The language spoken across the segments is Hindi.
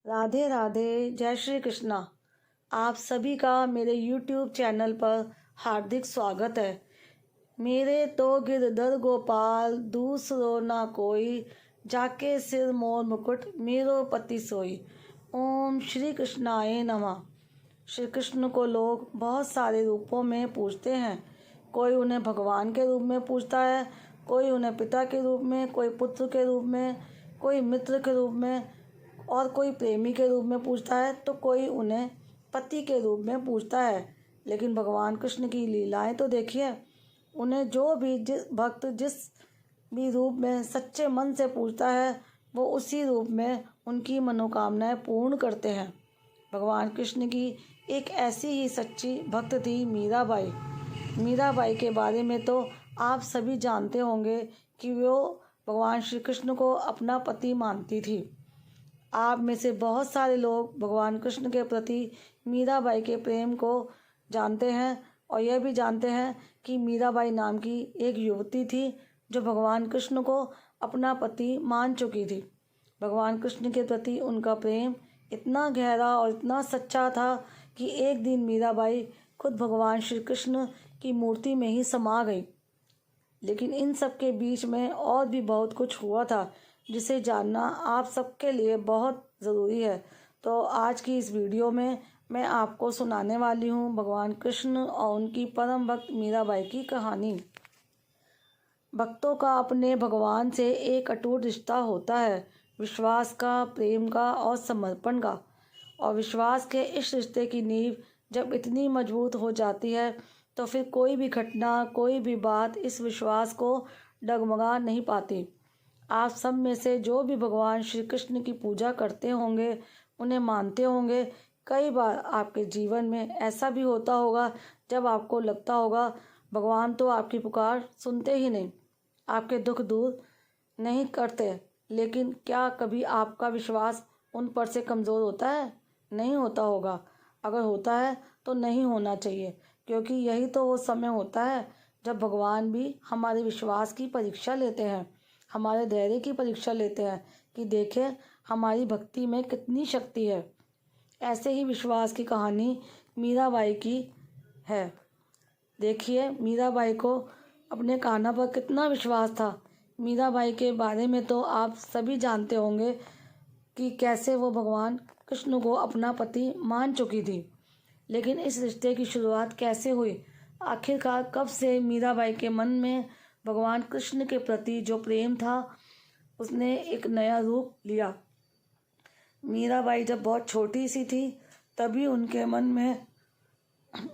राधे राधे, जय श्री कृष्णा। आप सभी का मेरे YouTube चैनल पर हार्दिक स्वागत है। मेरे तो गिरधर गोपाल दूसरो ना कोई, जाके सिर मोर मुकुट मेरो पति सोई। ओम श्री कृष्णाय नमः। श्री कृष्ण को लोग बहुत सारे रूपों में पूजते हैं। कोई उन्हें भगवान के रूप में पूजता है, कोई उन्हें पिता के रूप में, कोई पुत्र के रूप में, कोई मित्र के रूप में और कोई प्रेमी के रूप में पूजता है, तो कोई उन्हें पति के रूप में पूजता है। लेकिन भगवान कृष्ण की लीलाएं तो देखिए। उन्हें जो भी जिस भी रूप में सच्चे मन से पूजता है, वो उसी रूप में उनकी मनोकामनाएं पूर्ण करते हैं। भगवान कृष्ण की एक ऐसी ही सच्ची भक्त थी मीराबाई। मीराबाई के बारे में तो आप सभी जानते होंगे कि वो भगवान श्री कृष्ण को अपना पति मानती थी। आप में से बहुत सारे लोग भगवान कृष्ण के प्रति मीराबाई के प्रेम को जानते हैं और यह भी जानते हैं कि मीराबाई नाम की एक युवती थी जो भगवान कृष्ण को अपना पति मान चुकी थी। भगवान कृष्ण के प्रति उनका प्रेम इतना गहरा और इतना सच्चा था कि एक दिन मीराबाई खुद भगवान श्री कृष्ण की मूर्ति में ही समा गई। लेकिन इन सब के बीच में और भी बहुत कुछ हुआ था जिसे जानना आप सबके लिए बहुत ज़रूरी है। तो आज की इस वीडियो में मैं आपको सुनाने वाली हूँ भगवान कृष्ण और उनकी परम भक्त मीराबाई की कहानी। भक्तों का अपने भगवान से एक अटूट रिश्ता होता है, विश्वास का, प्रेम का और समर्पण का। और विश्वास के इस रिश्ते की नींव जब इतनी मजबूत हो जाती है तो फिर कोई भी घटना, कोई भी बात इस विश्वास को डगमगा नहीं पाती। आप सब में से जो भी भगवान श्री कृष्ण की पूजा करते होंगे, उन्हें मानते होंगे, कई बार आपके जीवन में ऐसा भी होता होगा जब आपको लगता होगा भगवान तो आपकी पुकार सुनते ही नहीं, आपके दुख दूर नहीं करते। लेकिन क्या कभी आपका विश्वास उन पर से कमज़ोर होता है? नहीं होता होगा। अगर होता है तो नहीं होना चाहिए, क्योंकि यही तो वो समय होता है जब भगवान भी हमारे विश्वास की परीक्षा लेते हैं, हमारे धैर्य की परीक्षा लेते हैं कि देखें हमारी भक्ति में कितनी शक्ति है। ऐसे ही विश्वास की कहानी मीराबाई की है। देखिए मीराबाई को अपने कान्हा पर कितना विश्वास था। मीराबाई के बारे में तो आप सभी जानते होंगे कि कैसे वो भगवान कृष्ण को अपना पति मान चुकी थी। लेकिन इस रिश्ते की शुरुआत कैसे हुई? आखिरकार कब से मीराबाई के मन में भगवान कृष्ण के प्रति जो प्रेम था उसने एक नया रूप लिया। मीराबाई जब बहुत छोटी सी थी तभी उनके मन में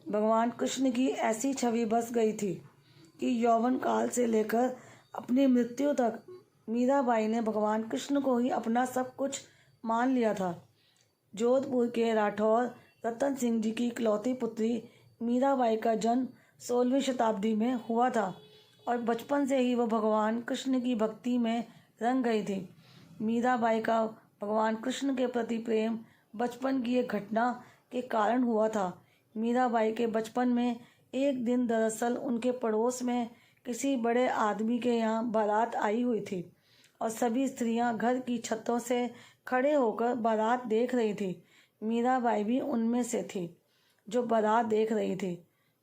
भगवान कृष्ण की ऐसी छवि बस गई थी कि यौवन काल से लेकर अपनी मृत्यु तक मीराबाई ने भगवान कृष्ण को ही अपना सब कुछ मान लिया था। जोधपुर के राठौर रतन सिंह जी की इकलौती पुत्री मीराबाई का जन्म 16वीं शताब्दी में हुआ था और बचपन से ही वह भगवान कृष्ण की भक्ति में रंग गई थी। मीराबाई का भगवान कृष्ण के प्रति प्रेम बचपन की एक घटना के कारण हुआ था। मीराबाई के बचपन में एक दिन दरअसल उनके पड़ोस में किसी बड़े आदमी के यहाँ बारात आई हुई थी और सभी स्त्रियां घर की छतों से खड़े होकर बारात देख रही थी। मीराबाई भी उनमें से थी जो बारात देख रही थी।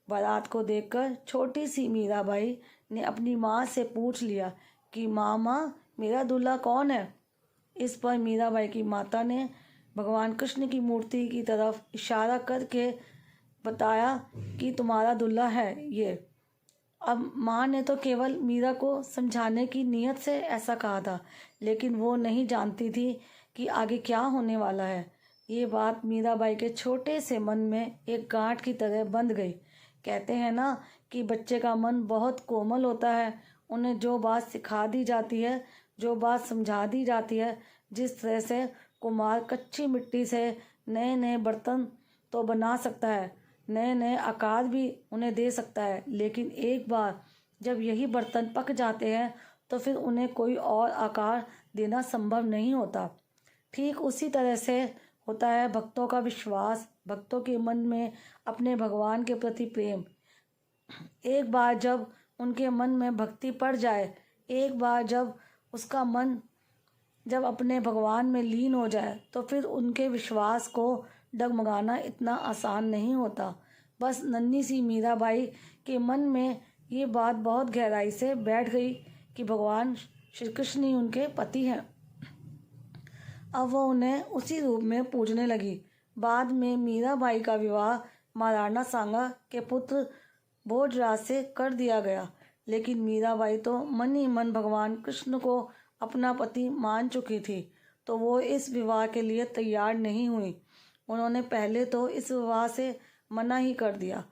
बारात को देखकर छोटी सी मीराबाई ने अपनी माँ से पूछ लिया कि माँ मेरा दूल्हा कौन है? इस पर मीराबाई की माता ने भगवान कृष्ण की मूर्ति की तरफ इशारा करके बताया कि तुम्हारा दूल्हा है ये। अब माँ ने तो केवल मीरा को समझाने की नीयत से ऐसा कहा था, लेकिन वो नहीं जानती थी कि आगे क्या होने वाला है। ये बात मीराबाई के छोटे से मन में एक गांठ की तरह बंध गई। कहते हैं ना कि बच्चे का मन बहुत कोमल होता है। उन्हें जो बात सिखा दी जाती है, जो बात समझा दी जाती है, जिस तरह से कुम्हार कच्ची मिट्टी से नए नए बर्तन तो बना सकता है, नए नए आकार भी उन्हें दे सकता है, लेकिन एक बार जब यही बर्तन पक जाते हैं तो फिर उन्हें कोई और आकार देना संभव नहीं होता। ठीक उसी तरह से होता है भक्तों का विश्वास, भक्तों के मन में अपने भगवान के प्रति प्रेम। एक बार जब उनके मन में भक्ति पड़ जाए, एक बार जब उसका मन जब अपने भगवान में लीन हो जाए तो फिर उनके विश्वास को डगमगाना इतना आसान नहीं होता। बस नन्ही सी मीराबाई के मन में ये बात बहुत गहराई से बैठ गई कि भगवान श्री कृष्ण ही उनके पति हैं। अब वो उन्हें उसी रूप में पूजने लगी। बाद में मीराबाई का विवाह महाराणा सांगा के पुत्र भोजराज से कर दिया गया, लेकिन मीराबाई तो मन ही मन भगवान कृष्ण को अपना पति मान चुकी थी, तो वो इस विवाह के लिए तैयार नहीं हुई। उन्होंने पहले तो इस विवाह से मना ही कर दिया।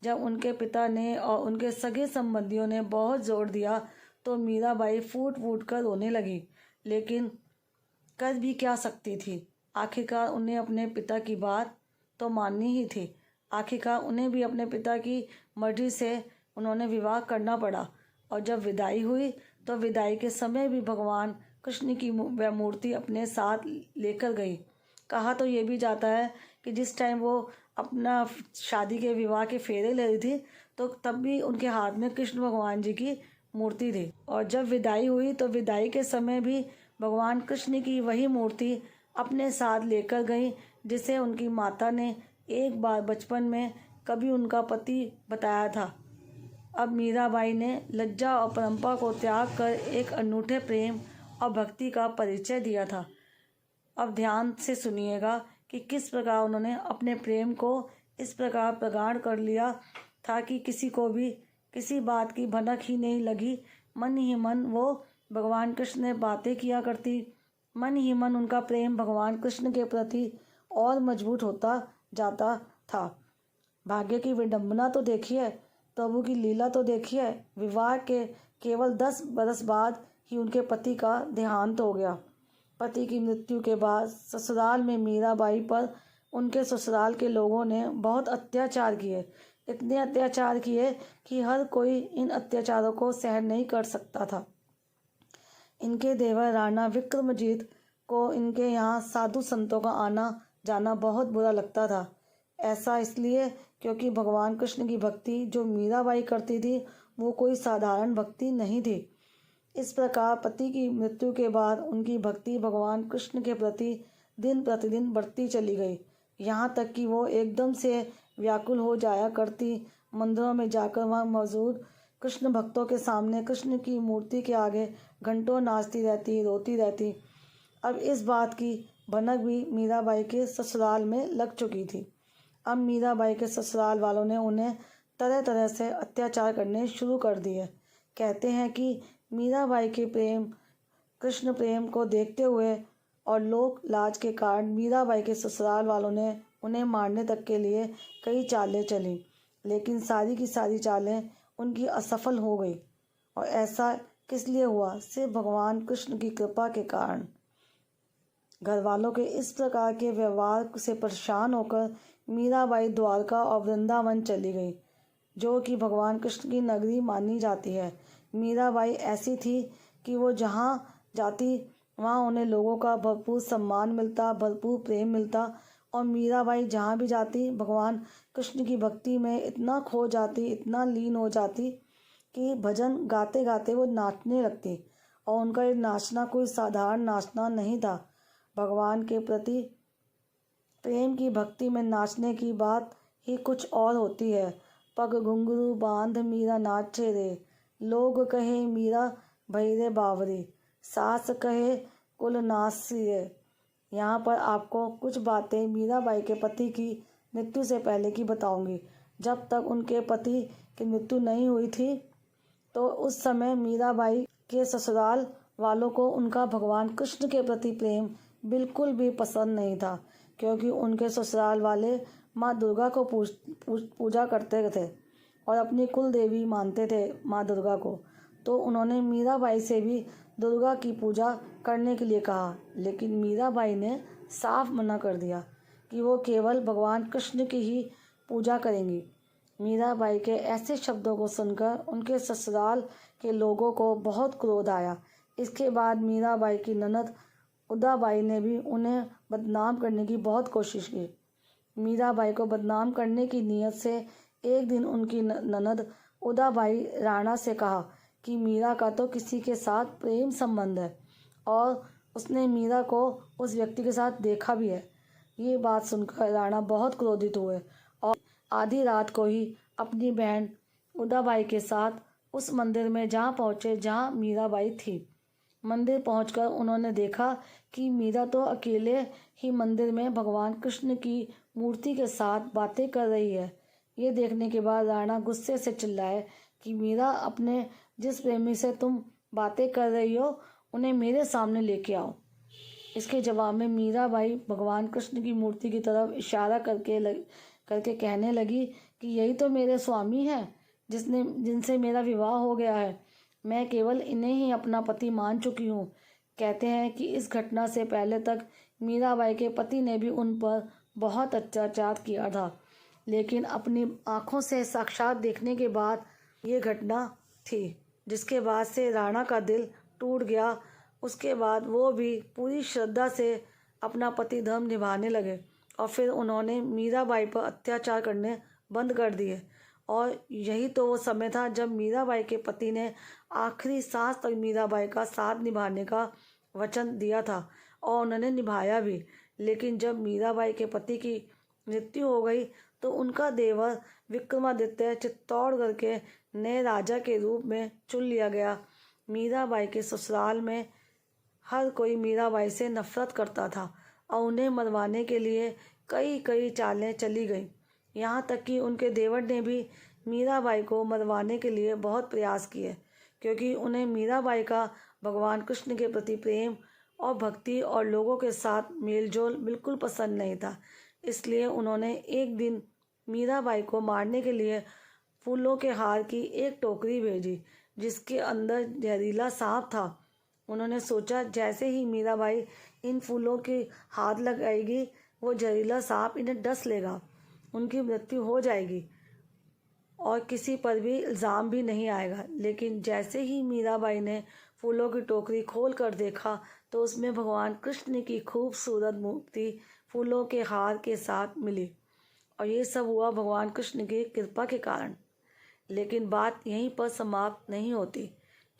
जब उनके पिता ने और उनके सगे संबंधियों ने बहुत जोर दिया तो मीराबाई फूट फूट कर रोने लगी, लेकिन कर भी क्या सकती थी। आखिरकार उन्हें अपने पिता की बात तो माननी ही थी। आखिरकार उन्हें भी अपने पिता की मर्जी से उन्होंने विवाह करना पड़ा। और जब विदाई हुई तो विदाई के समय भी भगवान कृष्ण की वह मूर्ति अपने साथ लेकर गई। कहा तो ये भी जाता है कि जिस टाइम वो अपना शादी के विवाह के फेरे ले रही थी तो तब भी उनके हाथ में कृष्ण भगवान जी की मूर्ति थी। और जब विदाई हुई तो विदाई के समय भी भगवान कृष्ण की वही मूर्ति अपने साथ लेकर गई, जिसे उनकी माता ने एक बार बचपन में कभी उनका पति बताया था। अब मीराबाई ने लज्जा और परंपरा को त्याग कर एक अनूठे प्रेम और भक्ति का परिचय दिया था। अब ध्यान से सुनिएगा कि किस प्रकार उन्होंने अपने प्रेम को इस प्रकार प्रगाढ़ कर लिया था कि किसी को भी किसी बात की भनक ही नहीं लगी। मन ही मन वो भगवान कृष्ण से बातें किया करती। मन ही मन उनका प्रेम भगवान कृष्ण के प्रति और मजबूत होता जाता था। भाग्य की विडंबना तो देखिए, प्रभु की लीला तो देखिए। विवाह के केवल 10 बरस बाद ही उनके पति का देहांत हो गया। पति की मृत्यु के बाद ससुराल में मीराबाई पर उनके ससुराल के लोगों ने बहुत अत्याचार किए। इतने अत्याचार किए कि हर कोई इन अत्याचारों को सहन नहीं कर सकता था। इनके देवर राणा विक्रमजीत को इनके यहाँ साधु संतों का आना जाना बहुत बुरा लगता था। ऐसा इसलिए क्योंकि भगवान कृष्ण की भक्ति जो मीराबाई करती थी वो कोई साधारण भक्ति नहीं थी। इस प्रकार पति की मृत्यु के बाद उनकी भक्ति भगवान कृष्ण के प्रति दिन प्रतिदिन बढ़ती चली गई, यहाँ तक कि वो एकदम से व्याकुल हो जाया करती। मंदिरों में जाकर वहाँ मौजूद कृष्ण भक्तों के सामने कृष्ण की मूर्ति के आगे घंटों नाचती रहती, रोती रहती। अब इस बात की भनक भी मीराबाई के ससुराल में लग चुकी थी। अब मीराबाई के ससुराल वालों ने उन्हें तरह तरह से अत्याचार करने शुरू कर दिए। कहते हैं कि मीराबाई के प्रेम कृष्ण प्रेम को देखते हुए और लोक लाज के कारण मीराबाई के ससुराल वालों ने उन्हें मारने तक के लिए कई चालें चली, लेकिन सारी की सारी चालें उनकी असफल हो गई। और ऐसा किस लिए हुआ? सिर्फ भगवान कृष्ण की कृपा के कारण। घर वालों के इस प्रकार के व्यवहार से परेशान होकर मीराबाई द्वारका और वृंदावन चली गई, जो कि भगवान कृष्ण की नगरी मानी जाती है। मीराबाई ऐसी थी कि वो जहाँ जाती वहाँ उन्हें लोगों का भरपूर सम्मान मिलता, भरपूर प्रेम मिलता। और मीराबाई जहाँ भी जाती भगवान कृष्ण की भक्ति में इतना खो जाती, इतना लीन हो जाती कि भजन गाते गाते वो नाचने लगती। और उनका ये नाचना कोई साधारण नाचना नहीं था। भगवान के प्रति प्रेम की भक्ति में नाचने की बात ही कुछ और होती है। पग घुंघरू बांध मीरा नाचे रे, लोग कहे मीरा भैरे बावरी, सास कहे कुल नासी रे। यहाँ पर आपको कुछ बातें मीराबाई के पति की मृत्यु से पहले की बताऊंगी। जब तक उनके पति की मृत्यु नहीं हुई थी तो उस समय मीराबाई के ससुराल वालों को उनका भगवान कृष्ण के प्रति प्रेम बिल्कुल भी पसंद नहीं था, क्योंकि उनके ससुराल वाले माँ दुर्गा को पूजा करते थे और अपनी कुल देवी मानते थे माँ दुर्गा को। तो उन्होंने मीराबाई से भी दुर्गा की पूजा करने के लिए कहा, लेकिन मीराबाई ने साफ मना कर दिया कि वो केवल भगवान कृष्ण की ही पूजा करेंगी। मीराबाई के ऐसे शब्दों को सुनकर उनके ससुराल के लोगों को बहुत क्रोध आया। इसके बाद मीराबाई की ननद उदाबाई ने भी उन्हें बदनाम करने की बहुत कोशिश की। मीराबाई को बदनाम करने की नीयत से एक दिन उनकी ननद उदाबाई राणा से कहा कि मीरा का तो किसी के साथ प्रेम संबंध है और उसने मीरा को उस व्यक्ति के साथ देखा भी है। ये बात सुनकर राणा बहुत क्रोधित हुए और आधी रात को ही अपनी बहन उदाबाई के साथ उस मंदिर में जहाँ पहुँचे जहाँ मीराबाई थी। मंदिर पहुंचकर उन्होंने देखा कि मीरा तो अकेले ही मंदिर में भगवान कृष्ण की मूर्ति के साथ बातें कर रही है। ये देखने के बाद राणा गुस्से से चिल्लाए कि मीरा, अपने जिस प्रेमी से तुम बातें कर रही हो उन्हें मेरे सामने लेके आओ। इसके जवाब में मीराबाई भगवान कृष्ण की मूर्ति की तरफ इशारा करके कहने लगी कि यही तो मेरे स्वामी हैं जिनसे मेरा विवाह हो गया है। मैं केवल इन्हें ही अपना पति मान चुकी हूँ। कहते हैं कि इस घटना से पहले तक मीराबाई के पति ने भी उन पर बहुत अत्याचार किया था, लेकिन अपनी आंखों से साक्षात देखने के बाद ये घटना थी, जिसके बाद से राणा का दिल टूट गया। उसके बाद वो भी पूरी श्रद्धा से अपना पति धर्म निभाने लगे और फिर उन्होंने मीराबाई पर अत्याचार करने बंद कर दिए। और यही तो वो समय था जब मीराबाई के पति ने आखिरी सांस तक मीराबाई का साथ निभाने का वचन दिया था और उन्होंने निभाया भी। लेकिन जब मीराबाई के पति की मृत्यु हो गई तो उनका देवर विक्रमादित्य चित्तौड़गढ़ के नए राजा के रूप में चुन लिया गया। मीराबाई के ससुराल में हर कोई मीराबाई से नफरत करता था और उन्हें मरवाने के लिए कई कई चालें चली गईं। यहाँ तक कि उनके देवर ने भी मीराबाई को मरवाने के लिए बहुत प्रयास किए, क्योंकि उन्हें मीराबाई का भगवान कृष्ण के प्रति प्रेम और भक्ति और लोगों के साथ मेलजोल बिल्कुल पसंद नहीं था। इसलिए उन्होंने एक दिन मीराबाई को मारने के लिए फूलों के हार की एक टोकरी भेजी जिसके अंदर जहरीला सांप था। उन्होंने सोचा जैसे ही मीराबाई इन फूलों के हाथ लगाएगी वो जहरीला सांप इन्हें डस लेगा, उनकी मृत्यु हो जाएगी और किसी पर भी इल्ज़ाम भी नहीं आएगा। लेकिन जैसे ही मीराबाई ने फूलों की टोकरी खोल कर देखा तो उसमें भगवान कृष्ण की खूबसूरत मूर्ति फूलों के हार के साथ मिली। और ये सब हुआ भगवान कृष्ण की कृपा के कारण। लेकिन बात यहीं पर समाप्त नहीं होती।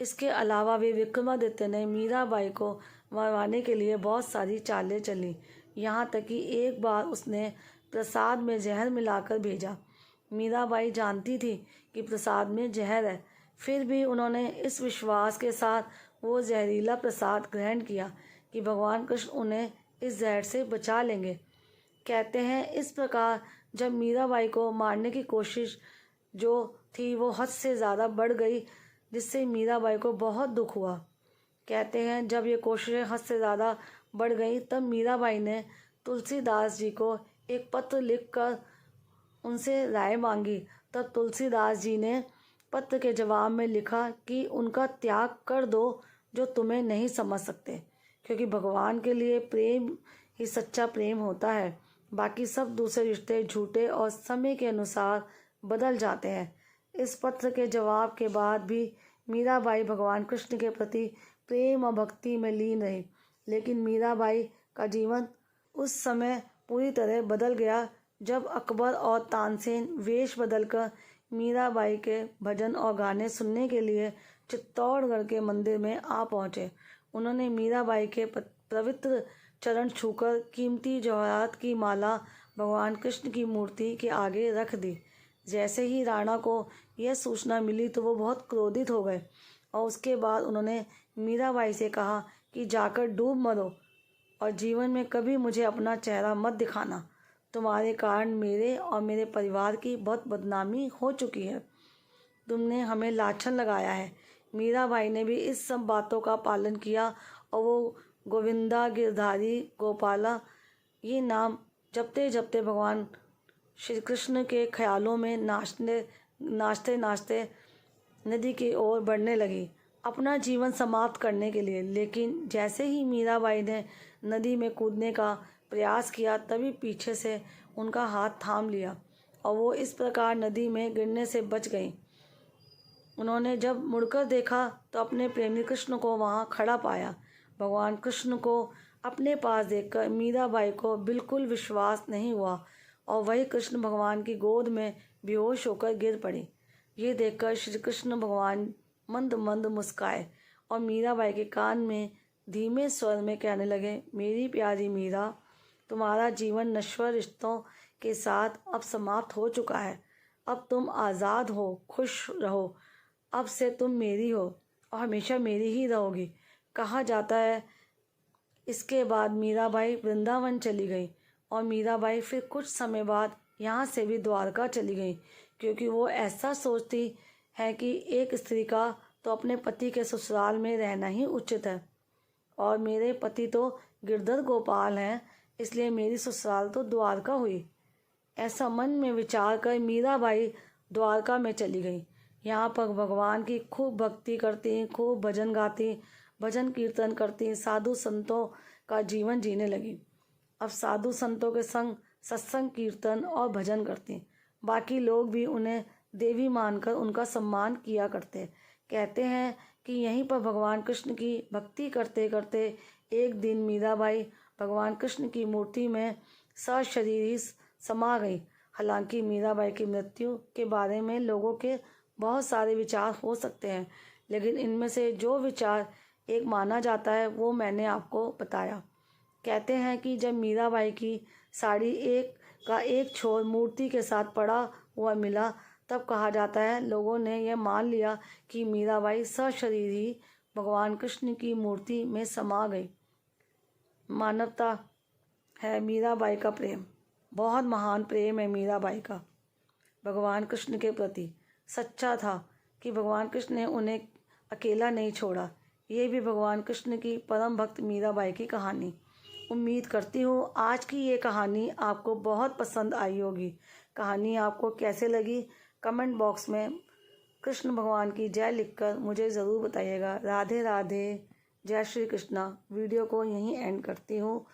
इसके अलावा भी विक्रमादित्य ने मीराबाई को मरवाने के लिए बहुत सारी चालें चली। यहाँ तक कि एक बार उसने प्रसाद में जहर मिलाकर भेजा। मीराबाई जानती थी कि प्रसाद में जहर है, फिर भी उन्होंने इस विश्वास के साथ वो जहरीला प्रसाद ग्रहण किया कि भगवान कृष्ण उन्हें इस जहर से बचा लेंगे। कहते हैं इस प्रकार जब मीराबाई को मारने की कोशिश जो थी वो हद से ज़्यादा बढ़ गई, जिससे मीराबाई को बहुत दुख हुआ। कहते हैं जब ये कोशिशें हद से ज़्यादा बढ़ गई तब मीराबाई ने तुलसीदास जी को एक पत्र लिखकर उनसे राय मांगी। तब तुलसीदास जी ने पत्र के जवाब में लिखा कि उनका त्याग कर दो जो तुम्हें नहीं समझ सकते, क्योंकि भगवान के लिए प्रेम ही सच्चा प्रेम होता है। बाकी सब दूसरे रिश्ते झूठे और समय के अनुसार बदल जाते हैं। इस पत्र के जवाब के बाद भी मीराबाई भगवान कृष्ण के प्रति प्रेम और भक्ति में लीन रही। लेकिन मीराबाई का जीवन उस समय पूरी तरह बदल गया जब अकबर और तानसेन वेश बदलकर मीराबाई के भजन और गाने सुनने के लिए चित्तौड़गढ़ के मंदिर में आ पहुँचे। उन्होंने मीराबाई के पवित्र चरण छूकर कीमती जवाहरात की माला भगवान कृष्ण की मूर्ति के आगे रख दी। जैसे ही राणा को यह सूचना मिली तो वो बहुत क्रोधित हो गए और उसके बाद उन्होंने मीराबाई से कहा कि जाकर डूब मरो और जीवन में कभी मुझे अपना चेहरा मत दिखाना। तुम्हारे कारण मेरे और मेरे परिवार की बहुत बदनामी हो चुकी है। तुमने हमें लाछन लगाया है। मीराबाई ने भी इस सब बातों का पालन किया और वो गोविंदा, गिरधारी, गोपाला ये नाम जपते जपते भगवान श्री कृष्ण के ख्यालों में नाचते नाचते नदी की ओर बढ़ने लगी अपना जीवन समाप्त करने के लिए। लेकिन जैसे ही मीराबाई ने नदी में कूदने का प्रयास किया तभी पीछे से उनका हाथ थाम लिया और वो इस प्रकार नदी में गिरने से बच गई। उन्होंने जब मुड़कर देखा तो अपने प्रेमी कृष्ण को वहाँ खड़ा पाया। भगवान कृष्ण को अपने पास देखकर मीराबाई को बिल्कुल विश्वास नहीं हुआ और वही कृष्ण भगवान की गोद में बेहोश होकर गिर पड़ी। ये देखकर श्री कृष्ण भगवान मंद मंद मुस्काए और मीराबाई के कान में धीमे स्वर में कहने लगे, मेरी प्यारी मीरा, तुम्हारा जीवन नश्वर रिश्तों के साथ अब समाप्त हो चुका है। अब तुम आज़ाद हो, खुश रहो। अब से तुम मेरी हो और हमेशा मेरी ही रहोगी। कहा जाता है इसके बाद मीराबाई वृंदावन चली गई और मीराबाई फिर कुछ समय बाद यहाँ से भी द्वारका चली गई, क्योंकि वो ऐसा सोचती है कि एक स्त्री का तो अपने पति के ससुराल में रहना ही उचित है, और मेरे पति तो गिरधर गोपाल हैं, इसलिए मेरी ससुराल तो द्वारका हुई। ऐसा मन में विचार कर मीराबाई द्वारका में चली गई। यहाँ पर भगवान की खूब भक्ति करती, खूब भजन गाती, भजन कीर्तन करती, साधु संतों का जीवन जीने लगी। अब साधु संतों के संग सत्संग, कीर्तन और भजन करती। बाकी लोग भी उन्हें देवी मानकर उनका सम्मान किया करते। कहते हैं कि यहीं पर भगवान कृष्ण की भक्ति करते करते एक दिन मीराबाई भगवान कृष्ण की मूर्ति में सशरीर ही समा गई। हालांकि मीराबाई की मृत्यु के बारे में लोगों के बहुत सारे विचार हो सकते हैं, लेकिन इनमें से जो विचार एक माना जाता है वो मैंने आपको बताया। कहते हैं कि जब मीराबाई की साड़ी एक छोर मूर्ति के साथ पड़ा हुआ मिला, तब कहा जाता है लोगों ने यह मान लिया कि मीराबाई सशरीर ही भगवान कृष्ण की मूर्ति में समा गई। मानवता है मीराबाई का प्रेम, बहुत महान प्रेम है मीराबाई का भगवान कृष्ण के प्रति। सच्चा था कि भगवान कृष्ण ने उन्हें अकेला नहीं छोड़ा। ये भी भगवान कृष्ण की परम भक्त मीराबाई की कहानी। उम्मीद करती हूँ आज की ये कहानी आपको बहुत पसंद आई होगी। कहानी आपको कैसे लगी कमेंट बॉक्स में कृष्ण भगवान की जय लिखकर मुझे ज़रूर बताइएगा। राधे राधे, जय श्री कृष्णा। वीडियो को यहीं एंड करती हूँ।